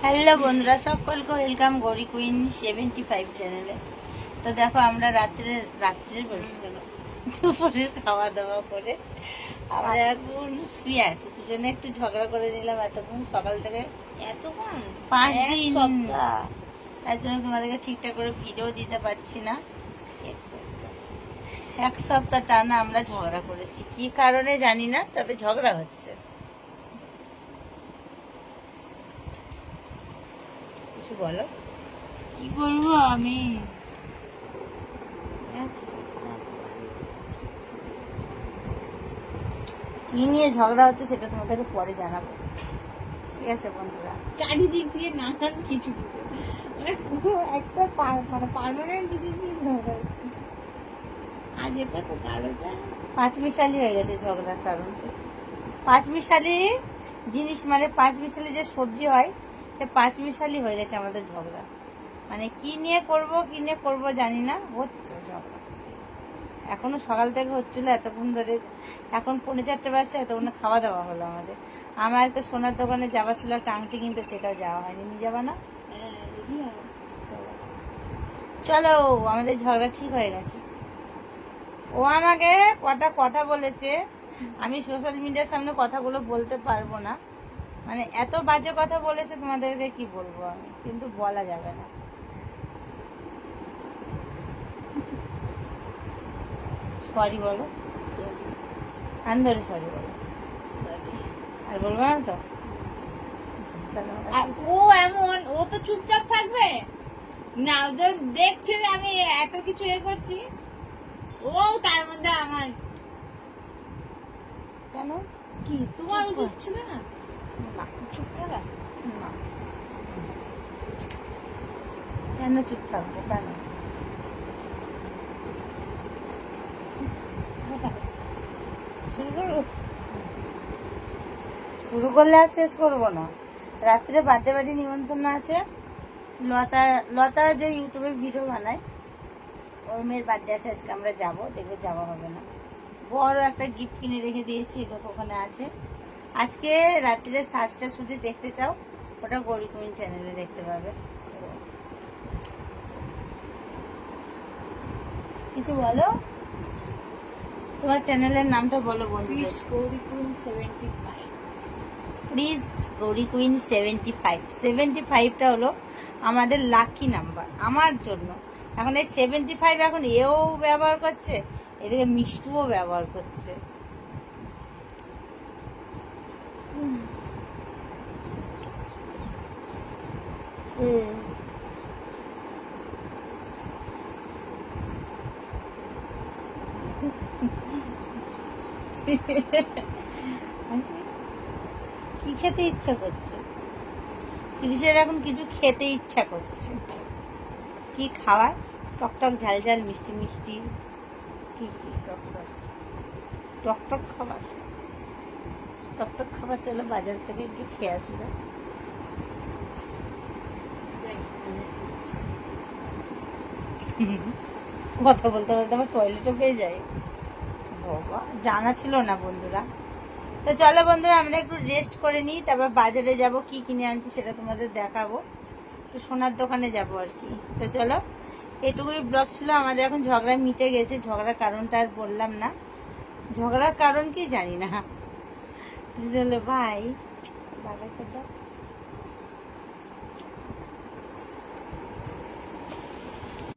Hello বন্ধুরা, সকলকে welcome Gauri queen 75 চ্যানেলে। তো দেখো আমরা রাত্রের বলছি কেন, দুপুরের খাওয়া দাওয়া করে আমরা এখন শুয়ে আছি। দুজনে একটু ঝগড়া করে নিলাম এতক্ষণ, সকাল থেকে এতক্ষণ 5 দিন সপ্তাহ তার জন্য তোমাদেরকে ঠিকঠাক করে ভিডিও দিতে পারছি না। এক সপ্তাহ। 1 সপ্তাহ টানা আমরা ঝগড়া করেছি, কি কারণে জানি না, তবে ঝগড়া হচ্ছে। কিছু বলো। কি বলবো আমি? এক সপ্তাহ। কি নিয়ে ঝগড়া হচ্ছে সেটা তোমাদেরকে পরে জানাবো, ঠিক আছে বন্ধুরা? চারিদিক দিয়ে নানান কিছু মানে পুরো একটা মানে পার্মানেন্ট দিকে দিয়ে ঝগড়া হচ্ছে। আজ এটা তো কাল ওটা। পাঁচমিশালি হয়ে গেছে ঝগড়ার কারণ। পাঁচমিশালি জিনিস মানে পাঁচমিশালি যে সবজি হয়, সে পাঁচমিশালি হয়ে গেছে আমাদের ঝগড়া। মানে কি নিয়ে করব জানি না, হচ্ছে ঝগড়া। এখনো সকাল থেকে হচ্ছিল এতক্ষণ ধরে, এখন 3:45 বাজছে, এতক্ষণ খাওয়া দাওয়া হলো আমাদের। আমার একটা সোনার দোকানে যাওয়া ছিল, একটা আংটি কিনতে, সেটাও যাওয়া হয়নি। নিয়ে যাবা না? চলো চলো, আমাদের ঝগড়া ঠিক হয়ে গেছে। ও আমাকে কটা কথা বলেছে, আমি সোশ্যাল মিডিয়ার সামনে কথাগুলো বলতে পারবো না। মানে এত বাজে কথা বলেছে, তোমাদেরকে কি বলবো আমি, কিন্তু বলা যাবে না। সরি বলো, কান ধরে সরি বলো। আর বলবো না তো? ও এমন, ও তো চুপচাপ থাকবে না, ও যে দেখছে যে আমি এত কিছু করছি, ও তার মধ্যে আমার কেন? কি তোমার চুপ উচিত কর। ছিল না না, চুপ থাকা? না। কেন চুপ থাকবো, কেন? শুরু করবো? শুরু করলে আর শেষ করবো না। রাত্রে বার্থডে বাড়ি নিমন্ত্রণ আছে। লতা লতা যে ইউটিউবে ভিডিও বানায়, ওর মেয়ের বার্থডে আছে আজকে, আমরা যাবো, দেখবে যাওয়া হবে না। বড় একটা গিফট কিনে রেখে দিয়েছি, দেখো ওখানে আছে। আজকে রাত্রে সাজটা শুধু দেখতে চাও, ওটা গৌরী কুইন চ্যানেলে দেখতে পাবে। তো কিছু বলো, তোমার চ্যানেলের নামটা বলো বন্ধুদের। Gouri queen 75। Please Gouri queen 75। 75টা হলো আমাদের লাকি নাম্বার আমার জন্য। এখন এই 75 এখন এও ব্যবহার করছে, এদিকে মিষ্টুও ব্যবহার করছে। কি খেতে ইচ্ছা করছে? কৃষের এখন কিছু খেতে ইচ্ছা করছে। কি খাওয়ার? টকটক ঝাল ঝাল মিষ্টি মিষ্টি, কি কি টকটক টকটক খাবার। টকটক খাবার, চলো বাজার থেকে গিয়ে খেয়ে আসি না? কথা বলতে বলতে আমার টয়লেটও পেয়ে যায়। বাবা, জানা ছিল না বন্ধুরা। তো চলো বন্ধুরা, আমরা একটু রেস্ট করে নিই, তারপর বাজারে যাব, কি কিনে আনছি সেটা তোমাদের দেখাবো। একটু সোনার দোকানে যাব আর কি। তো চলো, এটুকুই ব্লগ ছিল আমাদের। এখন ঝগড়া মিটে গেছে, ঝগড়ার কারণটা আর বললাম না, ঝগড়ার কারণ কি জানি না। তো চলো, বাই। বাই করে দাও।